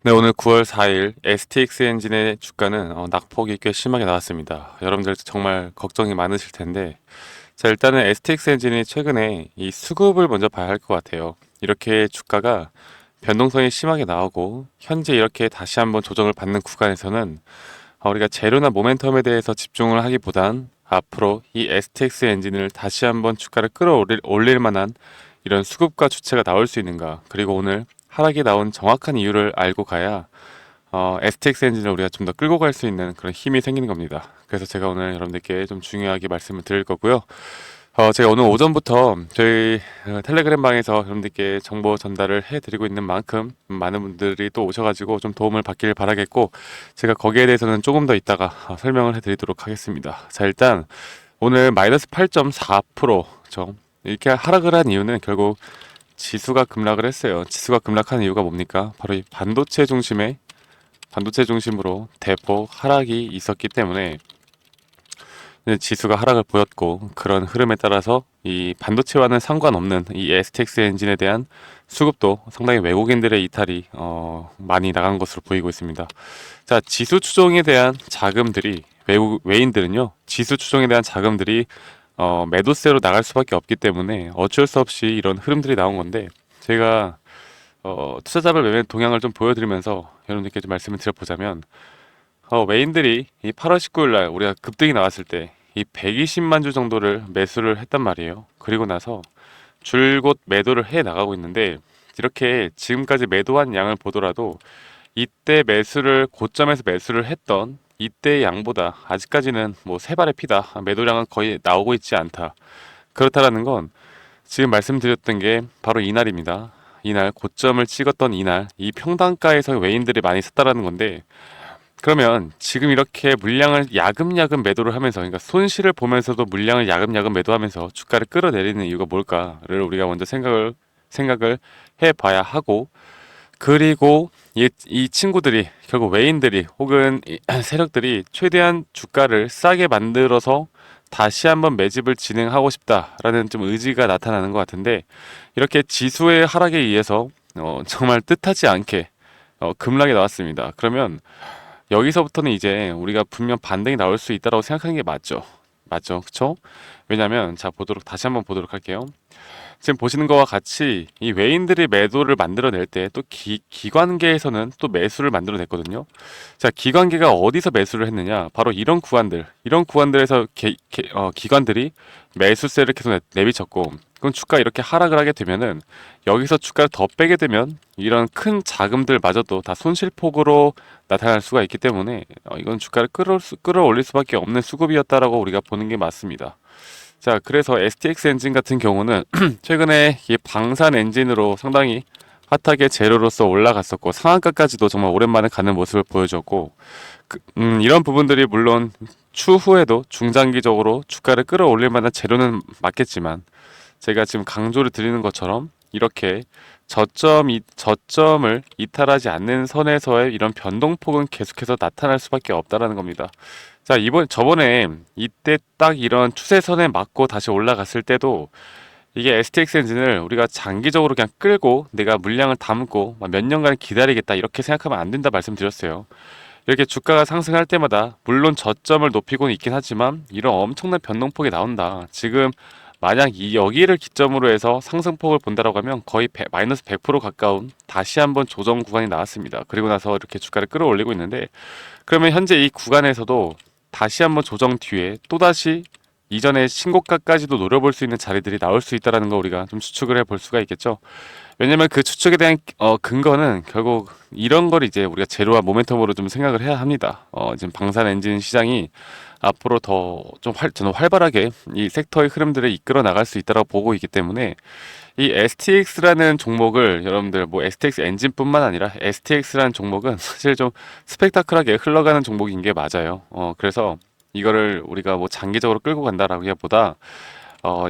네, 오늘 9월 4일 STX 엔진의 주가는 낙폭이 꽤 심하게 나왔습니다. 여러분들 정말 걱정이 많으실 텐데, 자, 일단은 STX 엔진이 최근에 이 수급을 먼저 봐야 할 것 같아요. 이렇게 주가가 변동성이 심하게 나오고, 현재 이렇게 다시 한번 조정을 받는 구간에서는 우리가 재료나 모멘텀에 대해서 집중을 하기보단 앞으로 이 STX 엔진을 다시 한번 주가를 끌어올릴 만한 이런 수급과 주체가 나올 수 있는가, 그리고 오늘 하락이 나온 정확한 이유를 알고 가야 STX 엔진을 우리가 좀 더 끌고 갈 수 있는 그런 힘이 생기는 겁니다. 그래서 제가 오늘 여러분들께 좀 중요하게 말씀을 드릴 거고요. 제가 오늘 오전부터 저희 텔레그램 방에서 여러분들께 정보 전달을 해드리고 있는 만큼 많은 분들이 또 오셔가지고 좀 도움을 받길 바라겠고, 제가 거기에 대해서는 조금 더 이따가 설명을 해드리도록 하겠습니다. 자, 일단 오늘 마이너스 8.4%죠. 이렇게 하락을 한 이유는 결국 지수가 급락을 했어요. 지수가 급락한 이유가 뭡니까? 바로 이 반도체 중심으로 대폭 하락이 있었기 때문에 지수가 하락을 보였고, 그런 흐름에 따라서 이 반도체와는 상관없는 이 STX 엔진에 대한 수급도 상당히 외국인들의 이탈이 많이 나간 것으로 보이고 있습니다. 자, 지수 추종에 대한 자금들이 외인들은요, 지수 추종에 대한 자금들이 매도세로 나갈 수밖에 없기 때문에 어쩔 수 없이 이런 흐름들이 나온 건데, 제가 투자자별 매매 동향을 좀 보여드리면서 여러분들께 좀 말씀을 드려보자면, 메인들이 이 8월 19일 날 우리가 급등이 나왔을 때 이 120만 주 정도를 매수를 했단 말이에요. 그리고 나서 줄곧 매도를 해 나가고 있는데, 이렇게 지금까지 매도한 양을 보더라도 이때 매수를 고점에서 매수를 했던 이때의 양보다 아직까지는 뭐 세 발의 피다. 매도량은 거의 나오고 있지 않다. 그렇다라는 건 지금 말씀드렸던 게 바로 이날입니다. 이날 고점을 찍었던 이날 이 평단가에서 외인들이 많이 샀다라는 건데, 그러면 지금 이렇게 물량을 야금야금 매도를 하면서, 그러니까 손실을 보면서도 물량을 야금야금 매도하면서 주가를 끌어내리는 이유가 뭘까를 우리가 먼저 생각을 해봐야 하고, 그리고 이 친구들이 결국 외인들이 혹은 이 세력들이 최대한 주가를 싸게 만들어서 다시 한번 매집을 진행하고 싶다라는 좀 의지가 나타나는 것 같은데, 이렇게 지수의 하락에 의해서 정말 뜻하지 않게 급락이 나왔습니다. 그러면 여기서부터는 이제 우리가 분명 반등이 나올 수 있다고 생각하는 게 맞죠. 맞죠. 그쵸? 왜냐면, 자, 다시 한번 보도록 할게요. 지금 보시는 것과 같이 이 외인들이 매도를 만들어낼 때 또 기관계에서는 또 매수를 만들어냈거든요. 자, 기관계가 어디서 매수를 했느냐? 바로 이런 구간들에서 기관들이 매수세를 계속 내비쳤고, 그럼 주가 이렇게 하락을 하게 되면은 여기서 주가를 더 빼게 되면 이런 큰 자금들마저도 다 손실폭으로 나타날 수가 있기 때문에 이건 주가를 끌어올릴 수밖에 없는 수급이었다라고 우리가 보는 게 맞습니다. 자, 그래서 STX 엔진 같은 경우는 최근에 이 방산 엔진으로 상당히 핫하게 재료로서 올라갔었고, 상한가까지도 정말 오랜만에 가는 모습을 보여줬고, 이런 부분들이 물론 추후에도 중장기적으로 주가를 끌어올릴 만한 재료는 맞겠지만, 제가 지금 강조를 드리는 것처럼 이렇게 저점을 이탈하지 않는 선에서의 이런 변동폭은 계속해서 나타날 수밖에 없다라는 겁니다. 자, 저번에 이때 딱 이런 추세선에 맞고 다시 올라갔을 때도 이게 STX 엔진을 우리가 장기적으로 그냥 끌고 내가 물량을 담고 몇 년간 기다리겠다 이렇게 생각하면 안 된다 말씀드렸어요. 이렇게 주가가 상승할 때마다 물론 저점을 높이고는 있긴 하지만 이런 엄청난 변동폭이 나온다. 지금 만약 여기를 기점으로 해서 상승폭을 본다라고 하면 거의 마이너스 100% 가까운 다시 한번 조정 구간이 나왔습니다. 그리고 나서 이렇게 주가를 끌어올리고 있는데, 그러면 현재 이 구간에서도 다시 한번 조정 뒤에 또다시 이전의 신고가까지도 노려볼 수 있는 자리들이 나올 수 있다는 거 우리가 좀 추측을 해볼 수가 있겠죠. 왜냐면 그 추측에 대한 근거는 결국 이런 걸 이제 우리가 재료와 모멘텀으로 좀 생각을 해야 합니다. 지금 방산 엔진 시장이 앞으로 더 좀 저는 활발하게 이 섹터의 흐름들을 이끌어 나갈 수 있다고 보고 있기 때문에, 이 STX라는 종목을 여러분들 뭐 STX 엔진뿐만 아니라 STX라는 종목은 사실 좀 스펙타클하게 흘러가는 종목인 게 맞아요. 그래서 이거를 우리가 뭐 장기적으로 끌고 간다라기보다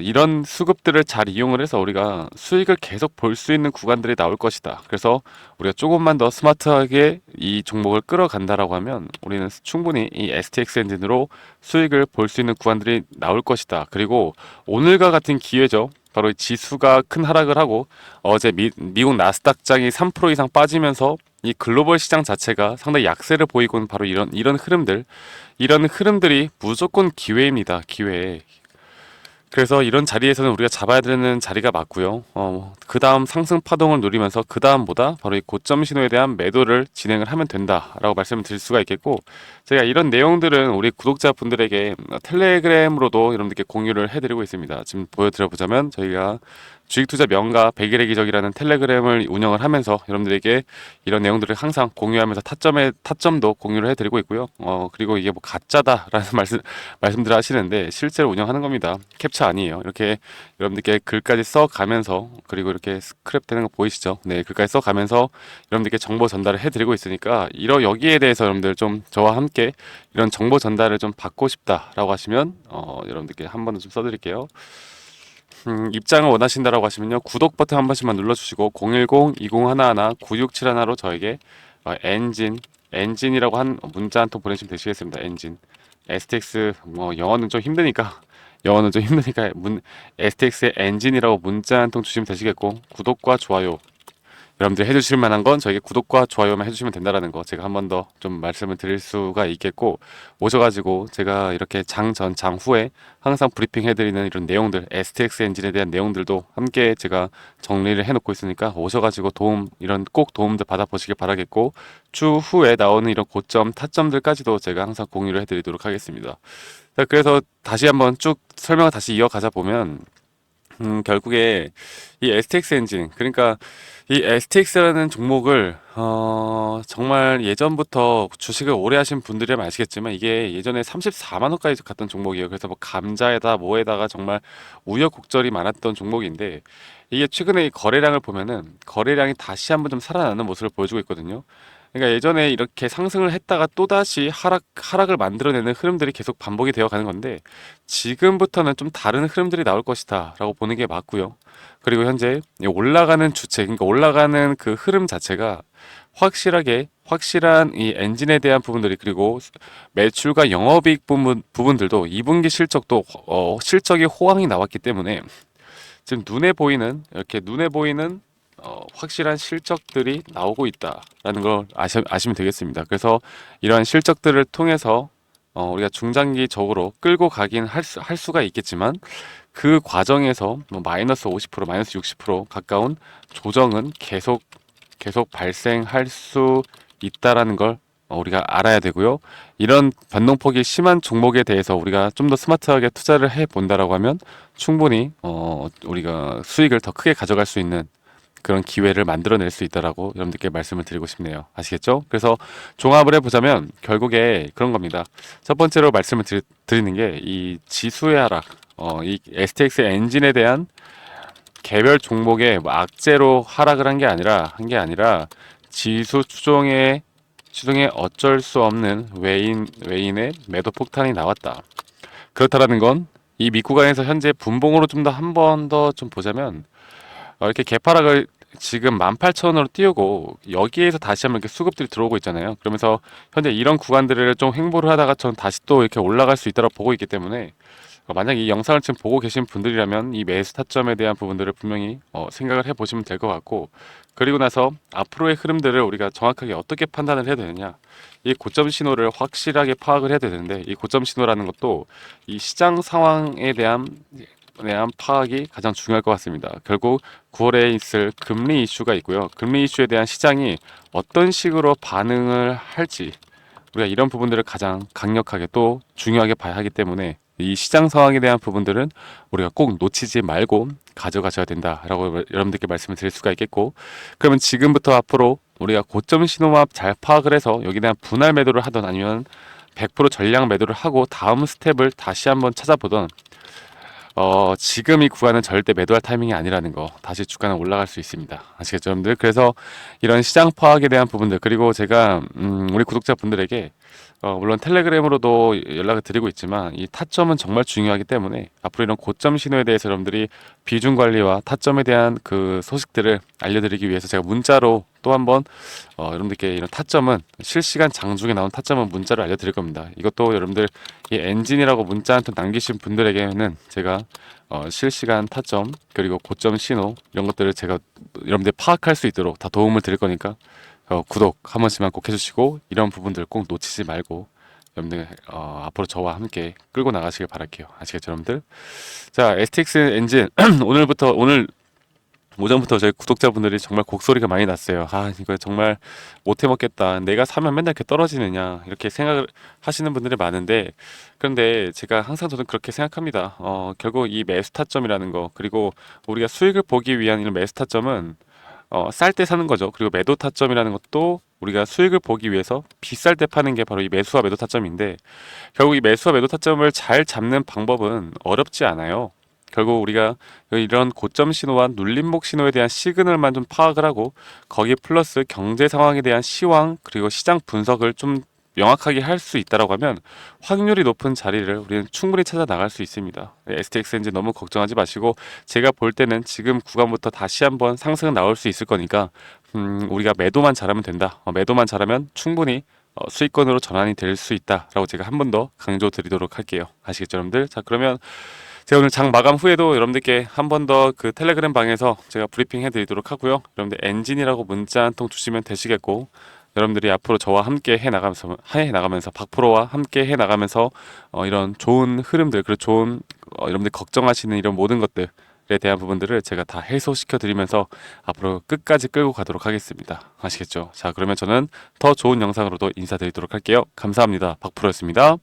이런 수급들을 잘 이용을 해서 우리가 수익을 계속 볼 수 있는 구간들이 나올 것이다. 그래서 우리가 조금만 더 스마트하게 이 종목을 끌어간다라고 하면 우리는 충분히 이 STX 엔진으로 수익을 볼 수 있는 구간들이 나올 것이다. 그리고 오늘과 같은 기회죠. 바로 이 지수가 큰 하락을 하고 어제 미국 나스닥장이 3% 이상 빠지면서 이 글로벌 시장 자체가 상당히 약세를 보이고 있는 바로 이런 흐름들이 무조건 기회입니다. 기회. 그래서 이런 자리에서는 우리가 잡아야 되는 자리가 맞고요. 그 다음 상승 파동을 노리면서 그 다음보다 바로 이 고점 신호에 대한 매도를 진행을 하면 된다라고 말씀을 드릴 수가 있겠고, 제가 이런 내용들은 우리 구독자분들에게 텔레그램으로도 여러분들께 공유를 해드리고 있습니다. 지금 보여드려 보자면 저희가 주식투자 명가 100일의 기적이라는 텔레그램을 운영을 하면서 여러분들에게 이런 내용들을 항상 공유하면서 타점도 공유를 해드리고 있고요. 그리고 이게 뭐 가짜다라는 말씀들을 하시는데 실제로 운영하는 겁니다. 캡처 아니에요. 이렇게 여러분들께 글까지 써가면서, 그리고 이렇게 스크랩 되는 거 보이시죠? 네, 글까지 써가면서 여러분들께 정보 전달을 해드리고 있으니까 여기에 대해서 여러분들 좀 저와 함께 이런 정보 전달을 좀 받고 싶다라고 하시면 여러분들께 한 번 더 좀 써드릴게요. 입장을 원하신다라고 하시면요, 구독 버튼 한 번씩만 눌러주시고 010-2011-9671로 저에게 엔진이라고 한 문자 한 통 보내시면 되시겠습니다. 엔진 STX, 영어는 좀 힘드니까 STX의 엔진이라고 문자 한 통 주시면 되시겠고, 구독과 좋아요, 여러분들 해주실 만한 건 저에게 구독과 좋아요만 해주시면 된다라는 거 제가 한 번 더 좀 말씀을 드릴 수가 있겠고, 오셔가지고 제가 이렇게 장전, 장후에 항상 브리핑 해드리는 이런 내용들, STX 엔진에 대한 내용들도 함께 제가 정리를 해놓고 있으니까 오셔가지고 꼭 도움들 받아보시길 바라겠고, 추후에 나오는 이런 고점, 타점들까지도 제가 항상 공유를 해드리도록 하겠습니다. 자, 그래서 다시 한번 쭉 설명을 다시 이어가자 보면, 결국에 이 STX 엔진, 그러니까 이 STX라는 종목을 정말 예전부터 주식을 오래 하신 분들이라면 아시겠지만 이게 예전에 34만 원까지 갔던 종목이에요. 그래서 뭐 감자에다 뭐에다가 정말 우여곡절이 많았던 종목인데, 이게 최근에 이 거래량을 보면은 거래량이 다시 한번 좀 살아나는 모습을 보여주고 있거든요. 그러니까 예전에 이렇게 상승을 했다가 또다시 하락을 만들어내는 흐름들이 계속 반복이 되어 가는 건데, 지금부터는 좀 다른 흐름들이 나올 것이다 라고 보는 게 맞고요. 그리고 현재 이 올라가는 주체, 그러니까 올라가는 그 흐름 자체가 확실한 이 엔진에 대한 부분들이, 그리고 매출과 영업이익 부분들도 2분기 실적이 호황이 나왔기 때문에 지금 눈에 보이는 확실한 실적들이 나오고 있다라는 걸 아시면 되겠습니다. 그래서 이러한 실적들을 통해서 우리가 중장기적으로 끌고 가긴 할 수가 있겠지만, 그 과정에서 뭐 마이너스 50%, 마이너스 60% 가까운 조정은 계속 발생할 수 있다라는 걸 우리가 알아야 되고요. 이런 변동폭이 심한 종목에 대해서 우리가 좀 더 스마트하게 투자를 해 본다라고 하면 충분히 우리가 수익을 더 크게 가져갈 수 있는 그런 기회를 만들어낼 수 있다라고 여러분들께 말씀을 드리고 싶네요. 아시겠죠? 그래서 종합을 해보자면 결국에 그런 겁니다. 첫 번째로 말씀을 드리는 게 이 지수의 하락, 이 STX 엔진에 대한 개별 종목의 뭐 악재로 하락을 한 게 아니라 지수 추종에 어쩔 수 없는 외인의 매도 폭탄이 나왔다. 그렇다라는 건 이 밑구간에서 현재 분봉으로 좀 더 한 번 더 좀 보자면, 이렇게 개파락을 지금 18,000원으로 띄우고 여기에서 다시 한번 이렇게 수급들이 들어오고 있잖아요. 그러면서 현재 이런 구간들을 좀 횡보를 하다가 전 다시 또 이렇게 올라갈 수 있다고 보고 있기 때문에, 만약 이 영상을 지금 보고 계신 분들이라면 이 매수 타점에 대한 부분들을 분명히 생각을 해보시면 될 것 같고, 그리고 나서 앞으로의 흐름들을 우리가 정확하게 어떻게 판단을 해야 되느냐, 이 고점 신호를 확실하게 파악을 해야 되는데, 이 고점 신호라는 것도 이 시장 상황에 대한 파악이 가장 중요할 것 같습니다. 결국 9월에 있을 금리 이슈가 있고요. 금리 이슈에 대한 시장이 어떤 식으로 반응을 할지, 우리가 이런 부분들을 가장 강력하게 또 중요하게 봐야 하기 때문에 이 시장 상황에 대한 부분들은 우리가 꼭 놓치지 말고 가져가셔야 된다라고 여러분들께 말씀을 드릴 수가 있겠고, 그러면 지금부터 앞으로 우리가 고점 신호만 잘 파악을 해서 여기에 대한 분할 매도를 하던, 아니면 100% 전량 매도를 하고 다음 스텝을 다시 한번 찾아보던, 지금 이 구간은 절대 매도할 타이밍이 아니라는 거, 다시 주가는 올라갈 수 있습니다. 아시겠죠, 여러분들? 그래서 이런 시장 파악에 대한 부분들, 그리고 제가 우리 구독자분들에게 물론 텔레그램으로도 연락을 드리고 있지만 이 타점은 정말 중요하기 때문에 앞으로 이런 고점 신호에 대해서 여러분들이 비중 관리와 타점에 대한 그 소식들을 알려드리기 위해서 제가 문자로 또 한번 여러분들께 이런 타점은 실시간 장중에 나온 타점은 문자로 알려드릴 겁니다. 이것도 여러분들 이 엔진이라고 문자 한 통 남기신 분들에게는 제가 실시간 타점 그리고 고점 신호 이런 것들을 제가 여러분들 파악할 수 있도록 다 도움을 드릴 거니까 구독 한 번씩만 꼭 해주시고 이런 부분들 꼭 놓치지 말고 여러분들 앞으로 저와 함께 끌고 나가시길 바랄게요. 아시겠죠, 여러분들? 자, STX 엔진 오늘 오전부터 저희 구독자분들이 정말 곡소리가 많이 났어요. 아, 이거 정말 못해 먹겠다. 내가 사면 맨날 이렇게 떨어지느냐. 이렇게 생각을 하시는 분들이 많은데, 그런데 제가 항상 저는 그렇게 생각합니다. 결국 이 매수 타점이라는 거, 그리고 우리가 수익을 보기 위한 이런 매수 타점은 쌀 때 사는 거죠. 그리고 매도 타점이라는 것도 우리가 수익을 보기 위해서 비쌀 때 파는 게 바로 이 매수와 매도 타점인데, 결국 이 매수와 매도 타점을 잘 잡는 방법은 어렵지 않아요. 결국 우리가 이런 고점 신호와 눌림목 신호에 대한 시그널만 좀 파악을 하고 거기에 플러스 경제 상황에 대한 시황 그리고 시장 분석을 좀 명확하게 할 수 있다라고 하면 확률이 높은 자리를 우리는 충분히 찾아 나갈 수 있습니다. STX 엔진 너무 걱정하지 마시고 제가 볼 때는 지금 구간부터 다시 한번 상승은 나올 수 있을 거니까 우리가 매도만 잘하면 된다. 매도만 잘하면 충분히 수익권으로 전환이 될 수 있다라고 제가 한 번 더 강조 드리도록 할게요. 아시겠죠, 여러분들? 자, 그러면 제가 오늘 장 마감 후에도 여러분들께 한 번 더 그 텔레그램 방에서 제가 브리핑 해드리도록 하고요. 여러분들 엔진이라고 문자 한 통 주시면 되시겠고, 여러분들이 앞으로 저와 함께 해 나가면서 박프로와 함께 해 나가면서 이런 좋은 흐름들, 그리고 좋은 여러분들 걱정하시는 이런 모든 것들에 대한 부분들을 제가 다 해소시켜 드리면서 앞으로 끝까지 끌고 가도록 하겠습니다. 아시겠죠? 자, 그러면 저는 더 좋은 영상으로도 인사드리도록 할게요. 감사합니다. 박프로였습니다.